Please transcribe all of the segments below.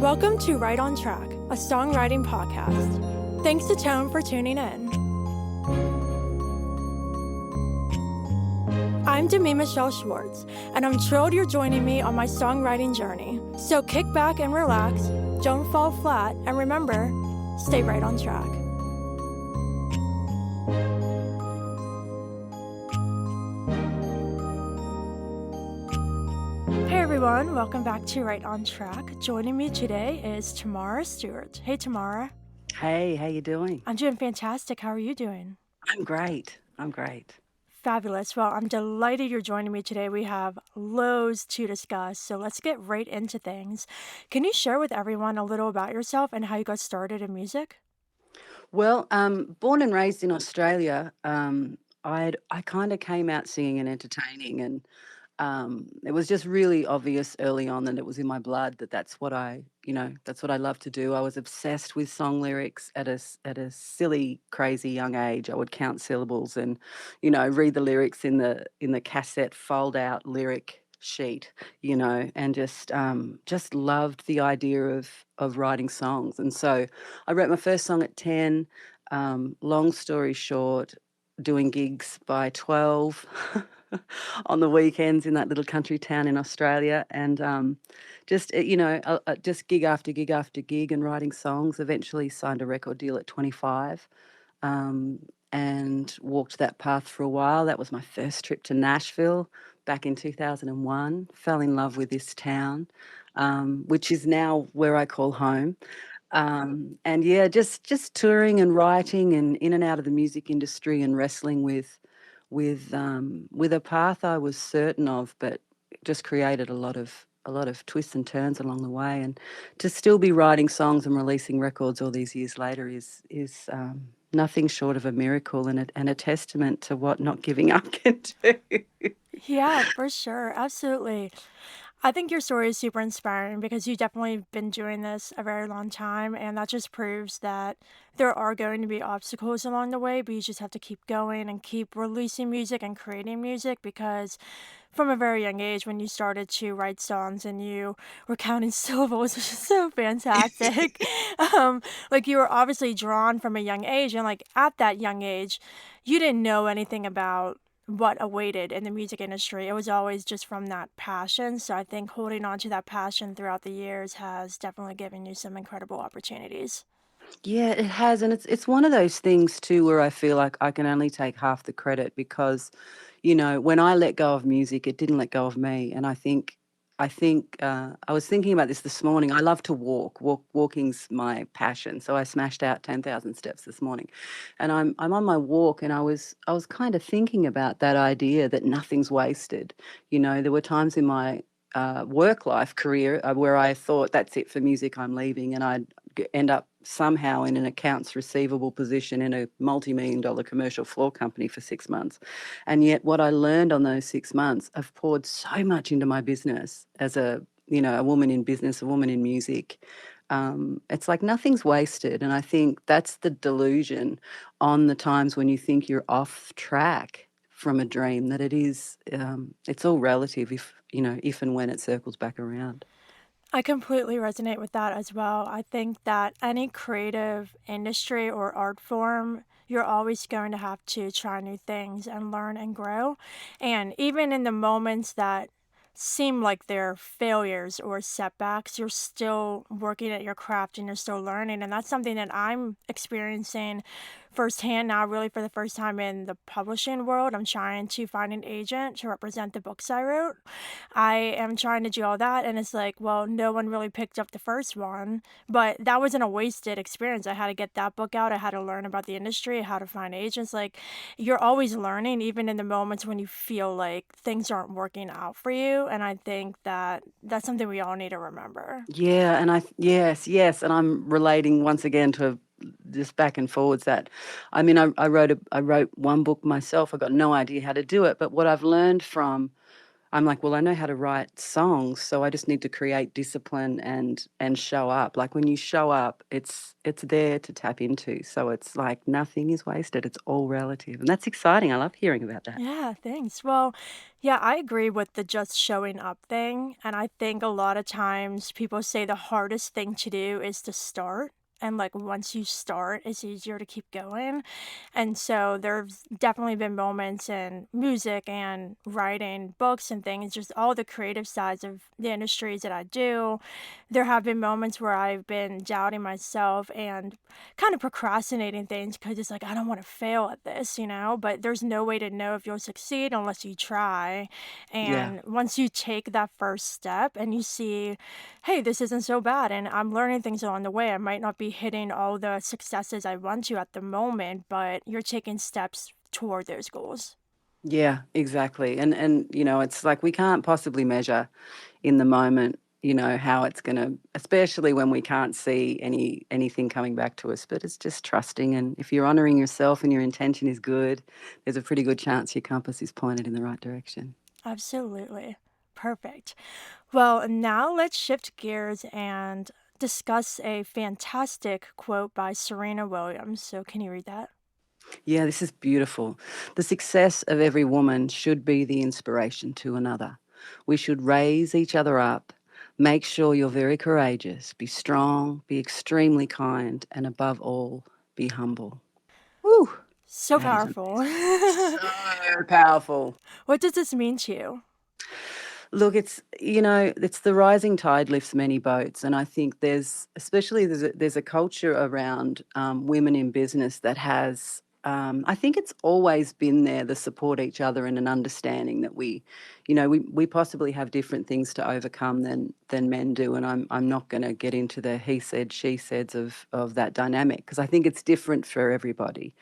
Welcome to Right on Track, a songwriting podcast. Thanks to Tone for tuning in. I'm Demi Michelle Schwartz, and I'm thrilled you're joining me on my songwriting journey. So kick back and relax, don't fall flat, and remember, stay right on track. Hey everyone, welcome back to Right on Track. Joining me today is Tamara Stewart. Hey Tamara. Hey, how you doing? I'm doing fantastic. How are you doing? I'm great. Fabulous. Well, I'm delighted you're joining me today. We have loads to discuss, so let's get right into things. Can you share with everyone a little about yourself and how you got started in music? Well, born and raised in Australia, I kind of came out singing and entertaining, and it was just really obvious early on that it was in my blood that that's what that's what I love to do. I was obsessed with song lyrics at a silly, crazy young age. I would count syllables and, read the lyrics in the cassette fold out lyric sheet, and just loved the idea of writing songs. And so I wrote my first song at 10. Long story short, doing gigs by 12 on the weekends in that little country town in Australia, and just gig after gig after gig and writing songs. Eventually signed a record deal at 25, and walked that path for a while. That was my first trip to Nashville back in 2001. Fell in love with this town, which is now where I call home. And yeah, just touring and writing and in and out of the music industry and wrestling with a path I was certain of, but just created a lot of twists and turns along the way. And to still be writing songs and releasing records all these years later is nothing short of a miracle and a testament to what not giving up can do. Yeah, for sure. Absolutely. I think your story is super inspiring because you definitely been doing this a very long time, and that just proves that there are going to be obstacles along the way, but you just have to keep going and keep releasing music and creating music because from a very young age when you started to write songs and you were counting syllables, which is so fantastic. Like you were obviously drawn from a young age, and like at that young age, you didn't know anything about what awaited in the music industry. It was always just from that passion. So I think holding on to that passion throughout the years has definitely given you some incredible opportunities. Yeah, it has, and it's one of those things too where I feel like I can only take half the credit because, when I let go of music, it didn't let go of me. And I think I was thinking about this morning. I love to walk. Walking's my passion. So I smashed out 10,000 steps this morning, and I'm on my walk, and I was kind of thinking about that idea that nothing's wasted. There were times in my work life career where I thought that's it for music, I'm leaving, and I'd end up somehow in an accounts receivable position in a multi-million-dollar commercial floor company for 6 months. And yet what I learned on those 6 months, I've poured so much into my business as a woman in business, a woman in music. It's like nothing's wasted. And I think that's the delusion on the times when you think you're off track from a dream, that it's all relative if and when it circles back around. I completely resonate with that as well. I think that any creative industry or art form, you're always going to have to try new things and learn and grow. And even in the moments that seem like they're failures or setbacks, you're still working at your craft and you're still learning. And that's something that I'm experiencing firsthand now, really for the first time in the publishing world. I'm trying to find an agent to represent the books I wrote. I am trying to do all that, and it's like, well, no one really picked up the first one, but that wasn't a wasted experience. I had to get that book out. I had to learn about the industry, how to find agents. Like, you're always learning, even in the moments when you feel like things aren't working out for you. And I think that that's something we all need to remember. Yeah, and yes, and I'm relating once again to just back and forwards that, I mean, I wrote one book myself. I got no idea how to do it, but what I've learned from I'm like, "Well, I know how to write songs, so I just need to create discipline and show up." Like, when you show up, it's there to tap into, so it's like nothing is wasted, it's all relative, and that's exciting, I love hearing about that. Yeah, thanks. Well, yeah, I agree with the just showing up thing. And I think a lot of times people say the hardest thing to do is to start. And like once you start, it's easier to keep going. And so there's definitely been moments in music and writing books and things, just all the creative sides of the industries that I do. There have been moments where I've been doubting myself and kind of procrastinating things because it's like, I don't want to fail at this, you know? But there's no way to know if you'll succeed unless you try. Yeah. And once you take that first step and you see, hey, this isn't so bad, and I'm learning things along the way, I might not be hitting all the successes I want to at the moment, but you're taking steps toward those goals. Yeah, exactly, and, it's like we can't possibly measure in the moment, how it's gonna, especially when we can't see anything coming back to us, but it's just trusting, and if you're honoring yourself and your intention is good, there's a pretty good chance your compass is pointed in the right direction. Absolutely. Perfect. Well, now let's shift gears and discuss a fantastic quote by Serena Williams. So, can you read that? Yeah, this is beautiful. The success of every woman should be the inspiration to another. We should raise each other up. Make sure you're very courageous. Be strong, be extremely kind, and above all, be humble. Woo! So That is powerful. amazing. So powerful. What does this mean to you? Look, it's the rising tide lifts many boats, and I think there's a culture around women in business that has. I think it's always been there, the support each other and an understanding that we possibly have different things to overcome than men do, and I'm not going to get into the he said she said of that dynamic because I think it's different for everybody,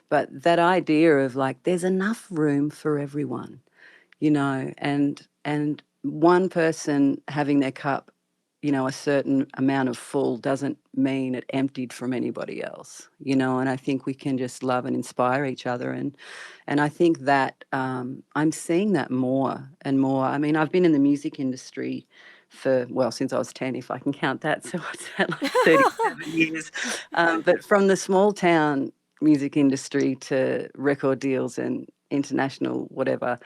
but that idea of like there's enough room for everyone, and one person having their cup, a certain amount of full doesn't mean it emptied from anybody else, and I think we can just love and inspire each other, and I think that I'm seeing that more and more. I mean, I've been in the music industry for, well, since I was 10, if I can count that, so what's that, like 37 years, but from the small town music industry to record deals and international whatever,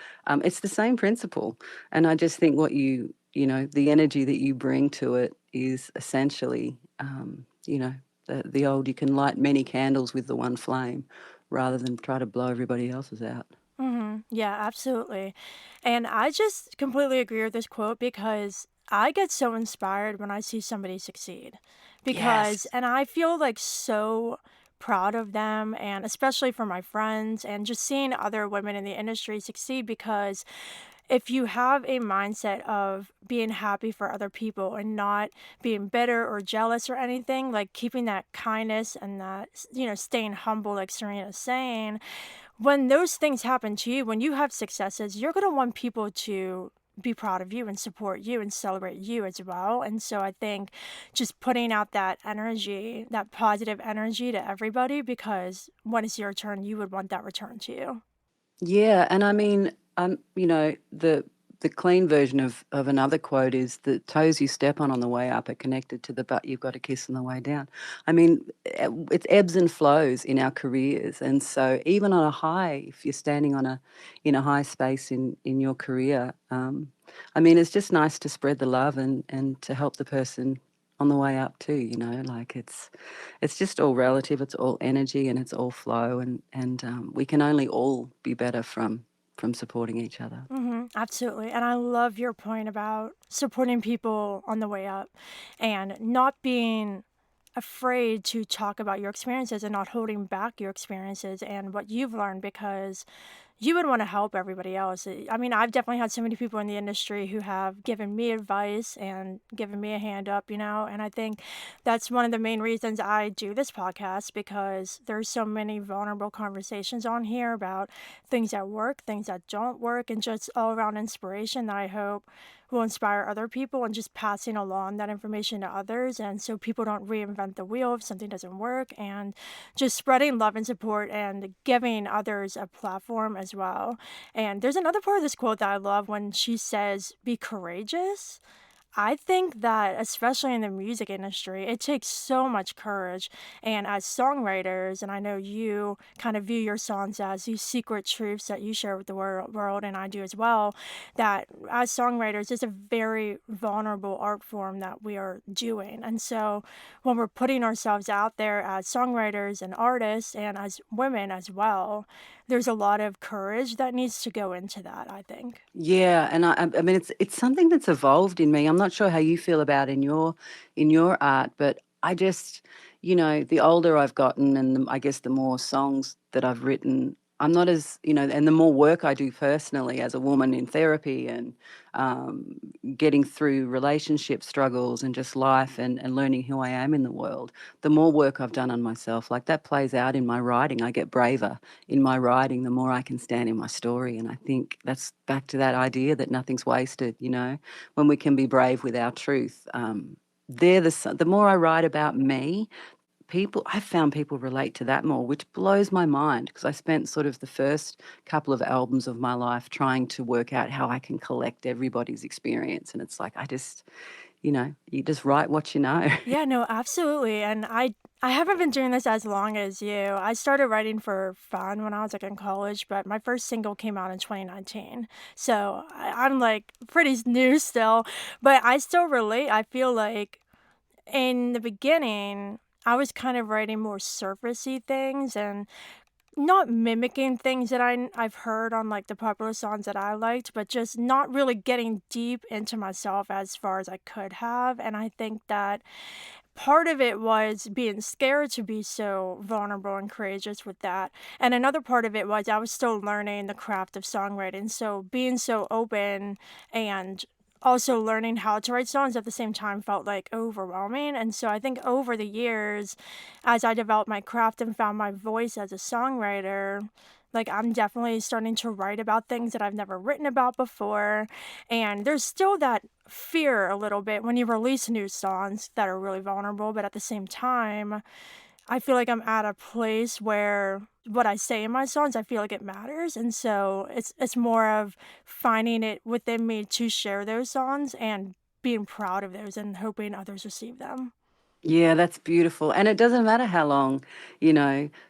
it's the same principle. And I just think the energy that you bring to it is essentially, the old, you can light many candles with the one flame rather than try to blow everybody else's out. Yeah, absolutely. And I just completely agree with this quote because I get so inspired when I see somebody succeed. Yes. And I feel like so proud of them, and especially for my friends, and just seeing other women in the industry succeed because if you have a mindset of being happy for other people and not being bitter or jealous or anything, like keeping that kindness and that, staying humble, like Serena's saying, when those things happen to you, when you have successes, you're going to want people to be proud of you and support you and celebrate you as well. And so I think just putting out that energy, that positive energy to everybody, because when it's your turn, you would want that return to you. Yeah, and I mean, the clean version of another quote is the toes you step on the way up are connected to the butt you've got to kiss on the way down. I mean, it's ebbs and flows in our careers, and so even on a high, if you're standing in a high space in your career, I mean, it's just nice to spread the love and to help the person on the way up too. Like it's just all relative. It's all energy and it's all flow, and we can only all be better from supporting each other. Absolutely. And I love your point about supporting people on the way up and not being afraid to talk about your experiences and not holding back your experiences and what you've learned because you would want to help everybody else. I mean, I've definitely had so many people in the industry who have given me advice and given me a hand up, and I think that's one of the main reasons I do this podcast because there's so many vulnerable conversations on here about things that work, things that don't work, and just all around inspiration that I hope will inspire other people and just passing along that information to others. And so people don't reinvent the wheel if something doesn't work, and just spreading love and support and giving others a platform as well. And there's another part of this quote that I love when she says, be courageous. I think that, especially in the music industry, it takes so much courage. And as songwriters, and I know you kind of view your songs as these secret truths that you share with the world, and I do as well, that as songwriters, it's a very vulnerable art form that we are doing. And so when we're putting ourselves out there as songwriters and artists, and as women as well, there's a lot of courage that needs to go into that, I think. Yeah, and I mean it's something that's evolved in me. I'm not sure how you feel about in your art, but I just, the older I've gotten and I guess the more songs that I've written, I'm not as, and the more work I do personally as a woman in therapy and um, getting through relationship struggles and just life and learning who I am in the world, the more work I've done on myself, like that plays out in my writing. I get braver in my writing, the more I can stand in my story. And I think that's back to that idea that nothing's wasted, when we can be brave with our truth. The more I write about me, I've found people relate to that more, which blows my mind because I spent sort of the first couple of albums of my life trying to work out how I can collect everybody's experience. And it's like, you just write what you know. Yeah, no, absolutely. And I haven't been doing this as long as you. I started writing for fun when I was like in college, but my first single came out in 2019. So I'm like pretty new still, but I still relate. I feel like in the beginning, I was kind of writing more surfacey things and not mimicking things that I've heard on like the popular songs that I liked, but just not really getting deep into myself as far as I could have. And I think that part of it was being scared to be so vulnerable and courageous with that. And another part of it was I was still learning the craft of songwriting. So being so open and also learning how to write songs at the same time felt like overwhelming. And so I think over the years, as I developed my craft and found my voice as a songwriter, like I'm definitely starting to write about things that I've never written about before. And there's still that fear a little bit when you release new songs that are really vulnerable, but at the same time, I feel like I'm at a place where what I say in my songs, I feel like it matters, and so it's more of finding it within me to share those songs and being proud of those and hoping others receive them. Yeah, that's beautiful. And it doesn't matter how long,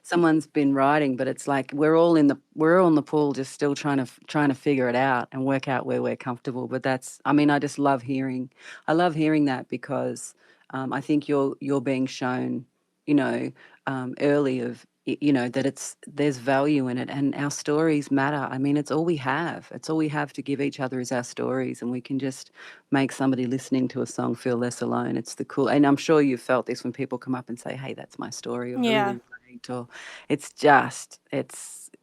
someone's been writing, but it's like we're all in the pool just still trying to figure it out and work out where we're comfortable. But I mean, I love hearing that because I think you're being shown, early that there's value in it and our stories matter. I mean, it's all we have. It's all we have to give each other is our stories, and we can just make somebody listening to a song feel less alone. It's the cool, and I'm sure you've felt this when people come up and say, "Hey, that's my story," or "I Yeah. really relate," or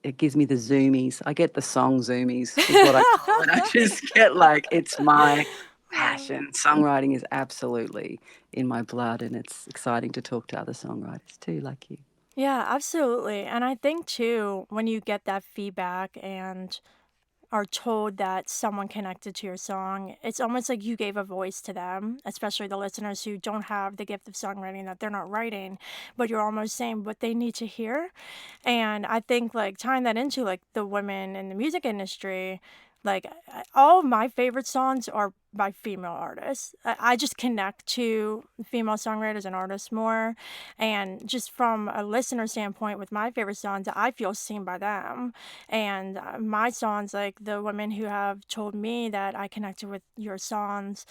it gives me the zoomies. I get the song zoomies, is what I call it. I just get like it's my passion. Songwriting is absolutely in my blood, and it's exciting to talk to other songwriters too, like you. Yeah, absolutely. And I think too, when you get that feedback and are told that someone connected to your song, it's almost like you gave a voice to them, especially the listeners who don't have the gift of songwriting, that they're not writing, but you're almost saying what they need to hear. And I think like tying that into like the women in the music industry, like all of my favorite songs are by female artists. I just connect to female songwriters and artists more. And just from a listener standpoint, with my favorite songs, I feel seen by them. And my songs, like the women who have told me that I connected with your songs,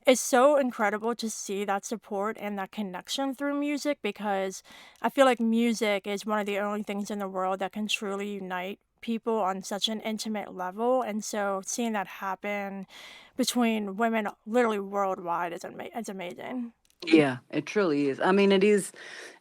it's so incredible to see that support and that connection through music, because I feel like music is one of the only things in the world that can truly unite people on such an intimate level. And so seeing that happen between women literally worldwide is amazing. Yeah, it truly is. I mean, it is,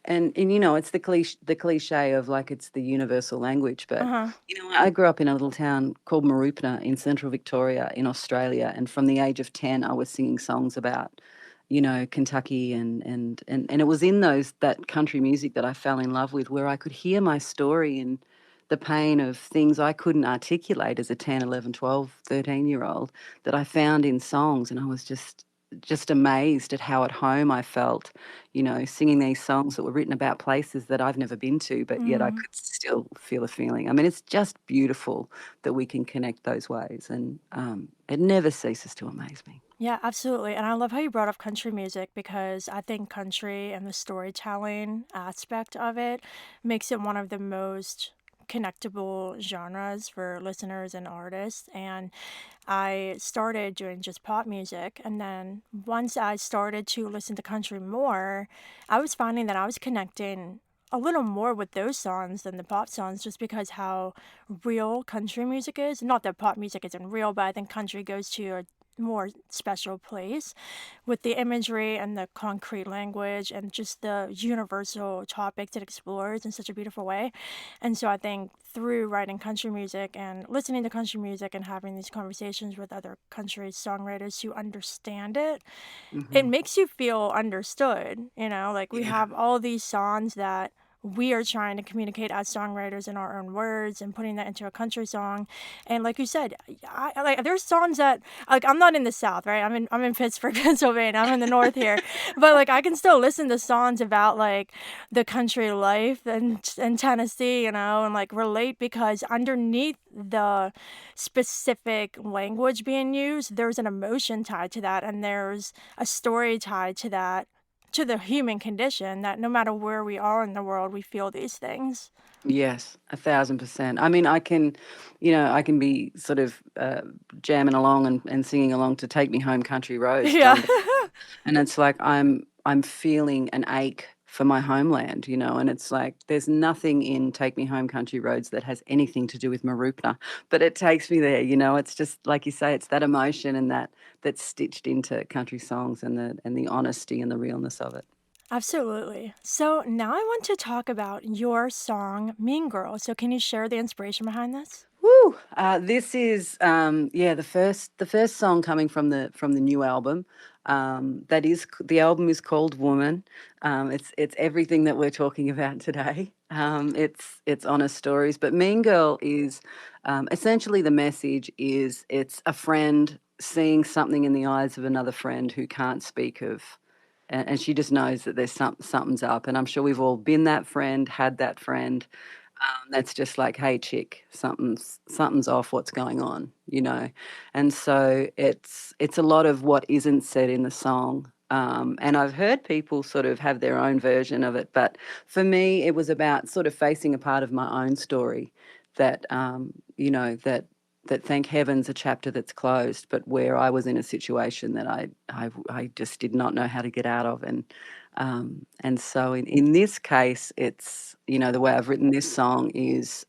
and it's the cliche of like it's the universal language. Uh But huh. I grew up in a little town called Mooroopna in central Victoria in Australia, and from the age of 10, I was singing songs about, Kentucky, and it was in that country music that I fell in love with, where I could hear my story and the pain of things I couldn't articulate as a 10, 11, 12, 13 year old that I found in songs. And I was just amazed at how at home I felt, singing these songs that were written about places that I've never been to, but yet I Mm. could still feel a feeling. I mean, it's just beautiful that we can connect those ways, and it never ceases to amaze me. Yeah, absolutely. And I love how you brought up country music because I think country and the storytelling aspect of it makes it one of the most connectable genres for listeners and artists. And I started doing just pop music. And then once I started to listen to country more, I was finding that I was connecting a little more with those songs than the pop songs just because how real country music is. Not that pop music isn't real, but I think country goes to a more special place with the imagery and the concrete language and just the universal topics it explores in such a beautiful way. And so I think through writing country music and listening to country music and having these conversations with other country songwriters who understand it, it Hmm. makes you feel understood. Like we Yeah. have all these songs that we are trying to communicate as songwriters in our own words and putting that into a country song. And like you said, like there's songs that like I'm not in the South, right? I'm in Pittsburgh, Pennsylvania. I'm in the North here, but like I can still listen to songs about like the country life in Tennessee, and like relate because underneath the specific language being used, there's an emotion tied to that, and there's a story tied to that, to the human condition, that no matter where we are in the world, we feel these things. Yes, 1,000%. I mean, I can be sort of jamming along and singing along to "Take Me Home, Country Roads," Yeah. John, and it's like I'm feeling an ache for my homeland, and it's like there's nothing in "Take Me Home, Country Roads" that has anything to do with Marupna, but it takes me there. It's just like you say, it's that emotion and that's stitched into country songs and the honesty and the realness of it. Absolutely. So now I want to talk about your song Mean Girl. So can you share the inspiration behind this? Woo! This is the first song coming from the new album. The album is called Woman. It's everything that we're talking about today. It's honest stories, but Mean Girl is essentially the message is it's a friend seeing something in the eyes of another friend who can't speak of. And she just knows that there's something's up, and I'm sure we've all been that friend, had that friend, that's just like, hey, chick, something's off. What's going on? And so it's a lot of what isn't said in the song. And I've heard people sort of have their own version of it, but for me, it was about sort of facing a part of my own story that that thank heavens a chapter that's closed, but where I was in a situation that I just did not know how to get out of, and so in this case, it's, the way I've written this song is,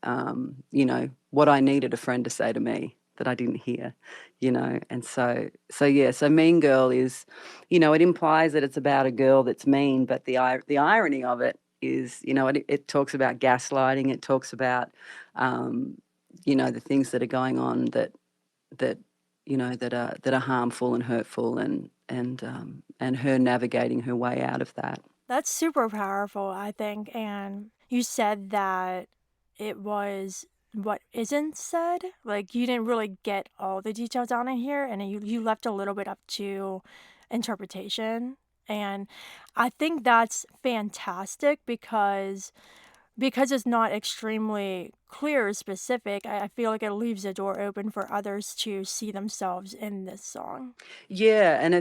what I needed a friend to say to me that I didn't hear, and so yeah, so Mean Girl is, it implies that it's about a girl that's mean, but the irony of it is, it talks about gaslighting, it talks about, um, the things that are going on that that are harmful and hurtful, and her navigating her way out of that. That's super powerful, I think. And you said that it was what isn't said. Like you didn't really get all the details down in here, and you left a little bit up to interpretation. And I think that's fantastic because it's not extremely clear or specific. I feel like it leaves the door open for others to see themselves in this song. Yeah, and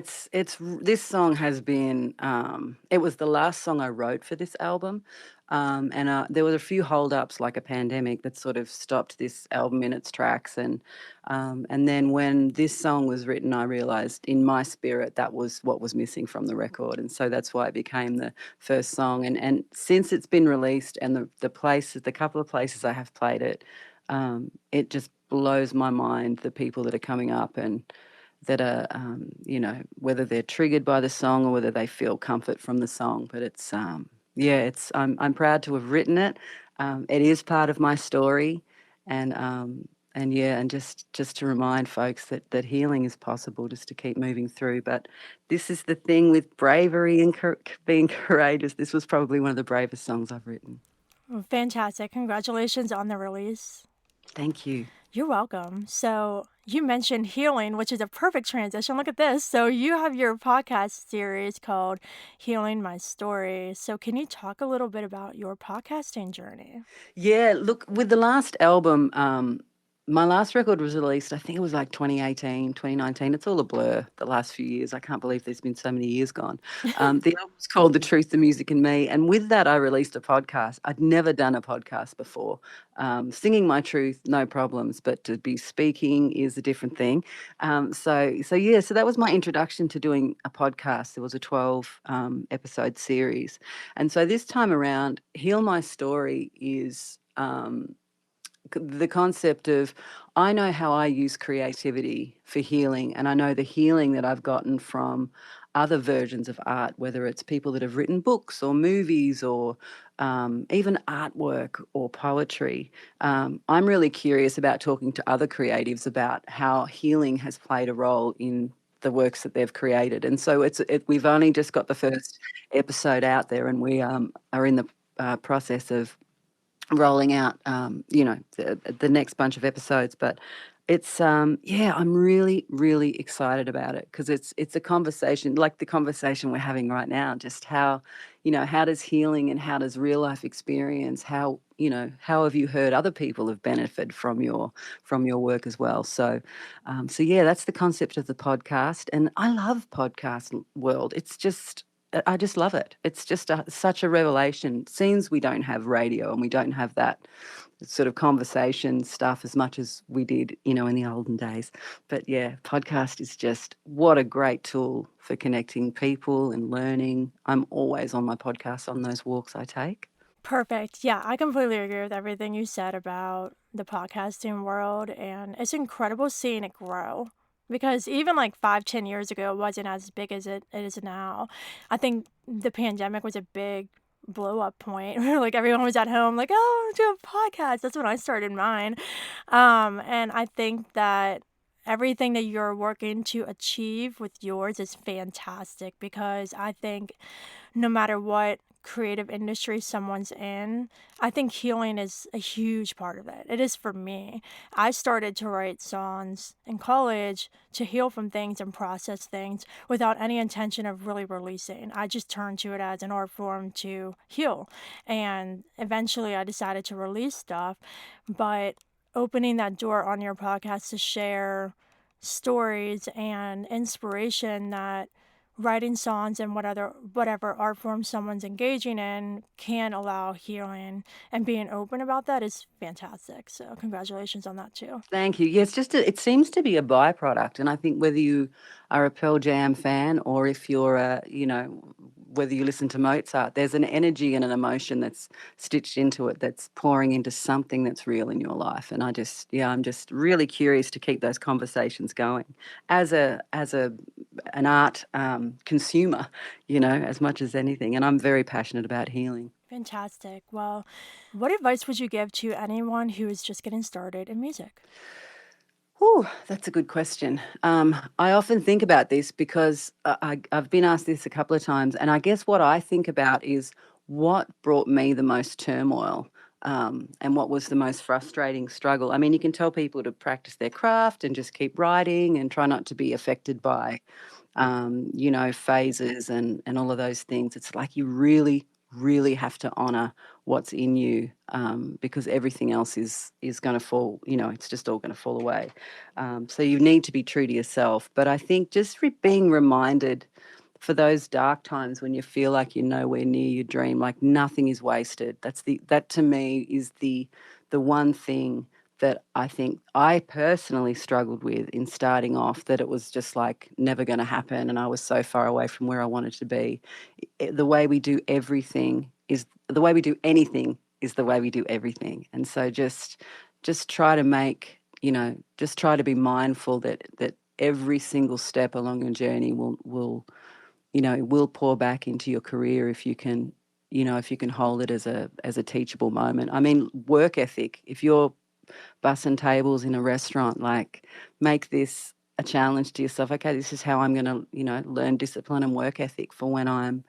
this song has been, it was the last song I wrote for this album. And there were a few holdups, like a pandemic, that sort of stopped this album in its tracks. And then when this song was written, I realized in my spirit that was what was missing from the record, and so that's why it became the first song. And since it's been released, and the couple of places I have played it, it just blows my mind, the people that are coming up and that are, whether they're triggered by the song or whether they feel comfort from the song. But it's, yeah, I'm proud to have written it. It is part of my story, and yeah, and just to remind folks that healing is possible, just to keep moving through. But this is the thing with bravery and being courageous. This was probably one of the bravest songs I've written. Well, fantastic. Congratulations on the release. Thank you. You're welcome. So, you mentioned healing, which is a perfect transition. Look at this. So, you have your podcast series called Healing My Story. So, can you talk a little bit about your podcasting journey? Yeah, look, with the last album, my last record was released, I think it was like 2018, 2019. It's all a blur the last few years. I can't believe there's been so many years gone. The album's called The Truth, the Music and Me. And with that, I released a podcast. I'd never done a podcast before. Singing my truth, no problems, but to be speaking is a different thing. So that was my introduction to doing a podcast. There was a 12 episode series. And so this time around, Heal My Story is the concept of I know how I use creativity for healing, and I know the healing that I've gotten from other versions of art, whether it's people that have written books or movies or even artwork or poetry. I'm really curious about talking to other creatives about how healing has played a role in the works that they've created. And so we've only just got the first episode out there, and we are in the process of rolling out, the next bunch of episodes. But it's yeah, I'm really, really excited about it because it's a conversation like the conversation we're having right now. Just how, how does healing and how does real life experience, how have you heard other people have benefited from your work as well? So yeah, that's the concept of the podcast, and I love podcast world. It's just I just love it. It's just such a revelation. Seems we don't have radio and we don't have that sort of conversation stuff as much as we did, in the olden days. But yeah, podcast is just what a great tool for connecting people and learning. I'm always on my podcast on those walks I take. Perfect. Yeah, I completely agree with everything you said about the podcasting world, and it's incredible seeing it grow. Because even like 5, 10 years ago, it wasn't as big as it is now. I think the pandemic was a big blow up point where like everyone was at home, like, oh, do a podcast. That's when I started mine. And I think that everything that you're working to achieve with yours is fantastic because I think no matter what creative industry someone's in, I think healing is a huge part of it. It is for me. I started to write songs in college to heal from things and process things without any intention of really releasing. I just turned to it as an art form to heal. And eventually I decided to release stuff, but opening that door on your podcast to share stories and inspiration that writing songs and whatever art form someone's engaging in can allow healing, and being open about that is fantastic. So congratulations on that too. Thank you. Yeah, it seems to be a byproduct. And I think whether you are a Pearl Jam fan or if you're whether you listen to Mozart, there's an energy and an emotion that's stitched into it that's pouring into something that's real in your life. And I'm just really curious to keep those conversations going as an art consumer, as much as anything. And I'm very passionate about healing. Fantastic. Well, what advice would you give to anyone who is just getting started in music? Oh, that's a good question. I often think about this because I've been asked this a couple of times, and I guess what I think about is what brought me the most turmoil, and what was the most frustrating struggle. I mean, you can tell people to practice their craft and just keep writing and try not to be affected by phases and all of those things. It's like you really, really have to honor what's in you, because everything else is going to fall. It's just all going to fall away. So you need to be true to yourself. But I think just being reminded for those dark times when you feel like you're nowhere near your dream, like nothing is wasted. That to me is the one thing that I think I personally struggled with in starting off, that it was just like never going to happen and I was so far away from where I wanted to be. The way we do everything is the way we do anything is the way we do everything. And so just try to just try to be mindful that every single step along your journey will pour back into your career if you can, if you can hold it as a teachable moment. I mean, work ethic. If you're bussing tables in a restaurant, like make this a challenge to yourself. Okay, this is how I'm going to, learn discipline and work ethic for when I'm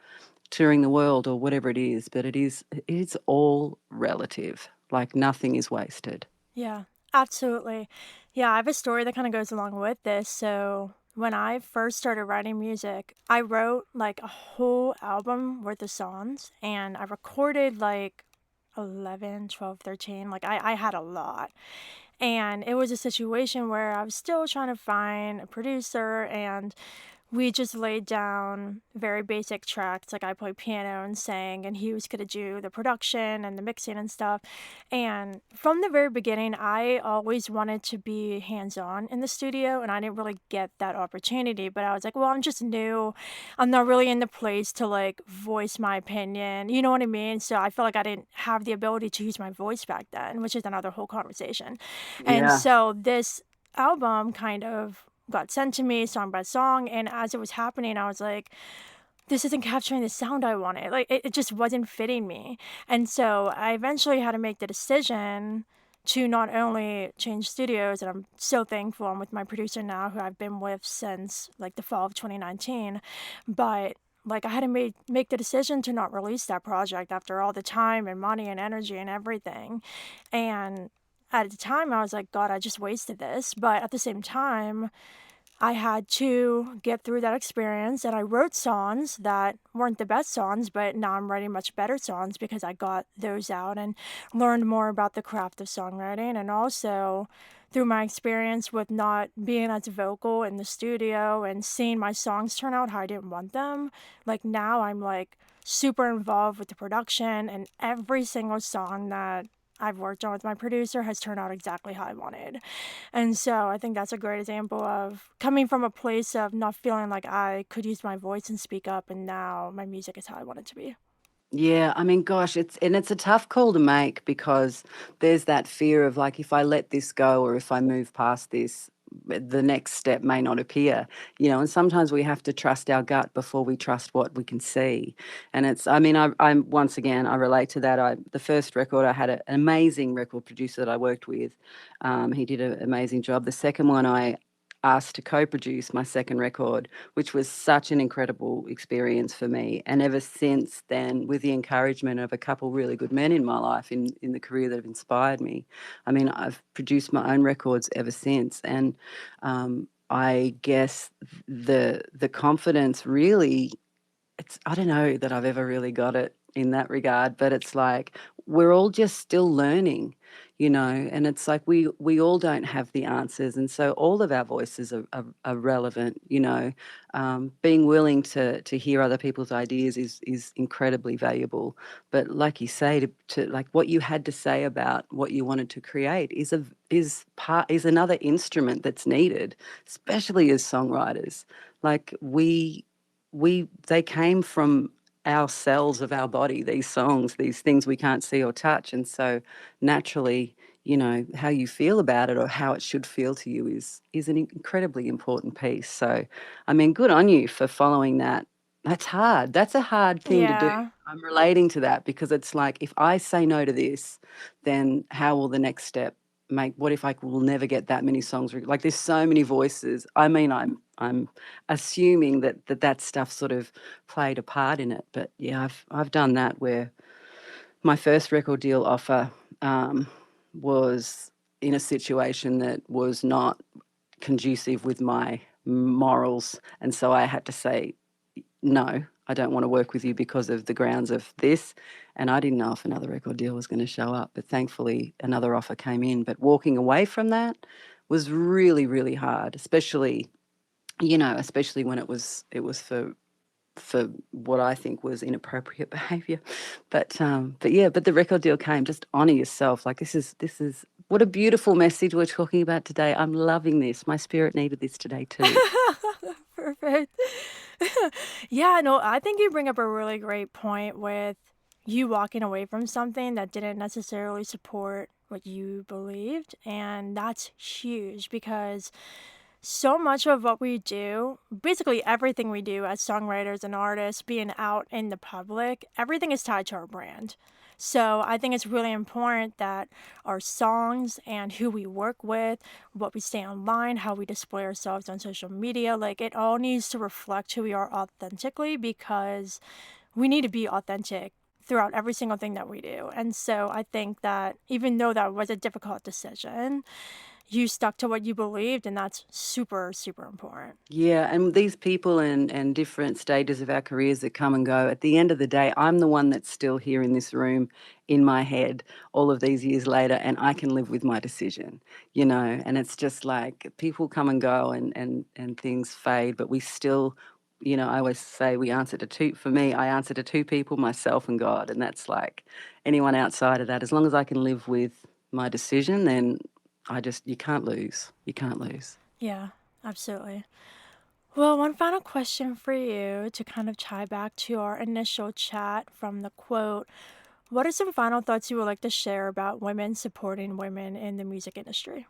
touring the world or whatever it is, but it's all relative. Like nothing is wasted. Yeah, absolutely. Yeah, I have a story that kind of goes along with this. So, when I first started writing music, I wrote like a whole album worth of songs and I recorded like 11, 12, 13. Like, I had a lot. And it was a situation where I was still trying to find a producer, and we just laid down very basic tracks. Like I played piano and sang, and he was gonna do the production and the mixing and stuff. And from the very beginning, I always wanted to be hands on in the studio, and I didn't really get that opportunity. But I was like, well, I'm just new. I'm not really in the place to like voice my opinion. You know what I mean? So I felt like I didn't have the ability to use my voice back then, which is another whole conversation. And Yeah. so this album kind of got sent to me song by song, and as it was happening I was like, this isn't capturing the sound I wanted. Like it just wasn't fitting me. And so I eventually had to make the decision to not only change studios, and I'm so thankful I'm with my producer now who I've been with since like the fall of 2019, but like I had to make the decision to not release that project after all the time and money and energy and everything. And at the time I was like, God, I just wasted this. But at the same time, I had to get through that experience, and I wrote songs that weren't the best songs, but now I'm writing much better songs because I got those out and learned more about the craft of songwriting. And also through my experience with not being as vocal in the studio and seeing my songs turn out how I didn't want them, like now I'm like super involved with the production, and every single song that I've worked on with my producer has turned out exactly how I wanted. And so I think that's a great example of coming from a place of not feeling like I could use my voice and speak up, and now my music is how I want it to be. Yeah, I mean, gosh, it's a tough call to make because there's that fear of like if I let this go or if I move past this, the next step may not appear, and sometimes we have to trust our gut before we trust what we can see. And I mean, I'm once again, I relate to that. The first record, I had an amazing record producer that I worked with. He did an amazing job. The second one, I asked to co-produce my second record, which was such an incredible experience for me. And ever since then, with the encouragement of a couple really good men in my life in the career that have inspired me, I mean, I've produced my own records ever since. And I guess the confidence really, I don't know that I've ever really got it in that regard, but it's like we're all just still learning, and it's like we all don't have the answers, and so all of our voices are relevant. Being willing to hear other people's ideas is incredibly valuable. But like you say, to like what you had to say about what you wanted to create is another instrument that's needed, especially as songwriters. Like they came from our cells of our body, these songs, these things we can't see or touch. And so naturally, how you feel about it or how it should feel to you is an incredibly important piece. So I mean, good on you for following that. That's hard. That's a hard thing to do. Yeah. I'm relating to that because it's like if I say no to this, then how will the next step what if I will never get that many songs? Like there's so many voices. I mean, I'm assuming that stuff sort of played a part in it. But yeah, I've done that where my first record deal offer was in a situation that was not conducive with my morals, and so I had to say no. I don't want to work with you because of the grounds of this. And I didn't know if another record deal was going to show up, but thankfully another offer came in. But walking away from that was really, really hard, especially when it was for what I think was inappropriate behaviour. But the record deal came. Just honour yourself. Like this is what a beautiful message we're talking about today. I'm loving this. My spirit needed this today too. Perfect. Yeah, no, I think you bring up a really great point with you walking away from something that didn't necessarily support what you believed. And that's huge because so much of what we do, basically everything we do as songwriters and artists, being out in the public, everything is tied to our brand. So I think it's really important that our songs and who we work with, what we say online, how we display ourselves on social media, like it all needs to reflect who we are authentically, because we need to be authentic throughout every single thing that we do. And so I think that even though that was a difficult decision, you stuck to what you believed, and that's super, super important. Yeah, and these people and different stages of our careers that come and go, at the end of the day, I'm the one that's still here in this room in my head all of these years later, and I can live with my decision, you know. And it's just like people come and go and things fade, but we still, you know, I always say we answer to two, for me, I answer to two people, myself and God. And that's like anyone outside of that, as long as I can live with my decision, then you can't lose. You can't lose. Yeah, absolutely. Well, one final question for you to kind of tie back to our initial chat from the quote. What are some final thoughts you would like to share about women supporting women in the music industry?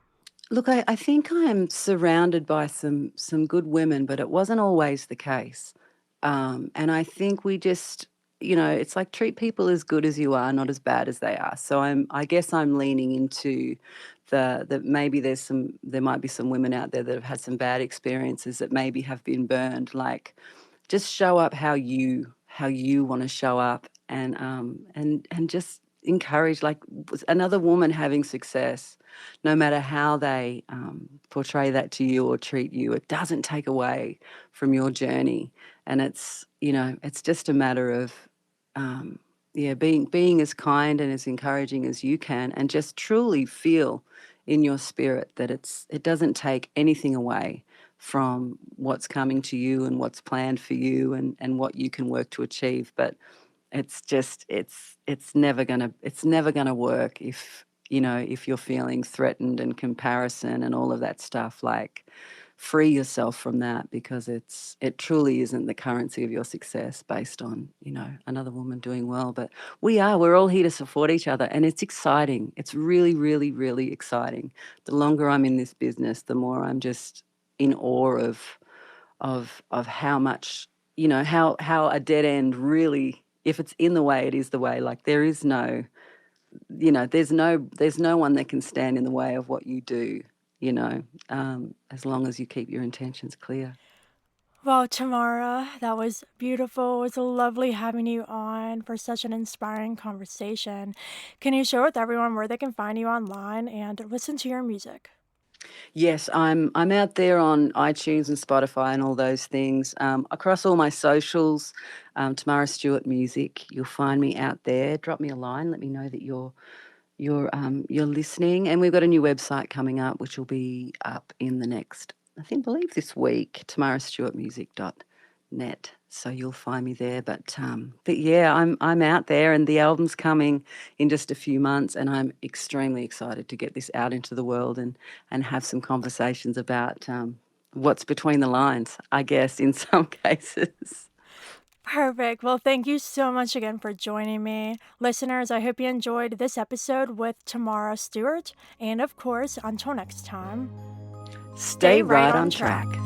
Look, I think I'm surrounded by some good women, but it wasn't always the case. And I think we just, you know, it's like treat people as good as you are, not as bad as they are. So I guess I'm leaning into that maybe there might be some women out there that have had some bad experiences that maybe have been burned. Like, just show up how you want to show up, and just encourage, like, another woman having success, no matter how they portray that to you or treat you, it doesn't take away from your journey. And it's, you know, it's just a matter of um, yeah, being as kind and as encouraging as you can, and just truly feel in your spirit that it doesn't take anything away from what's coming to you and what's planned for you, and what you can work to achieve. But it's just it's never gonna work if, you know, if you're feeling threatened and comparison and all of that stuff. Like, free yourself from that, because it truly isn't the currency of your success based on, you know, another woman doing well. But we're all here to support each other, and it's exciting. It's really, really, really exciting. The longer I'm in this business, the more I'm just in awe of how much, you know, how a dead end really, if it's in the way, it is the way. Like, there is no, you know, there's no one that can stand in the way of what you do, you know, as long as you keep your intentions clear. Well, Tamara, that was beautiful. It was lovely having you on for such an inspiring conversation. Can you share with everyone where they can find you online and listen to your music? Yes, I'm out there on iTunes and Spotify and all those things. Across all my socials, Tamara Stewart Music. You'll find me out there. Drop me a line. Let me know that you're listening. And we've got a new website coming up, which will be up in the next, believe this week, tamarastewartmusic.net. So you'll find me there. But yeah, I'm out there, and the album's coming in just a few months, and I'm extremely excited to get this out into the world and have some conversations about what's between the lines, I guess, in some cases. Perfect. Well, thank you so much again for joining me. Listeners, I hope you enjoyed this episode with Tamara Stewart. And of course, until next time, Stay stay right right on on track. track.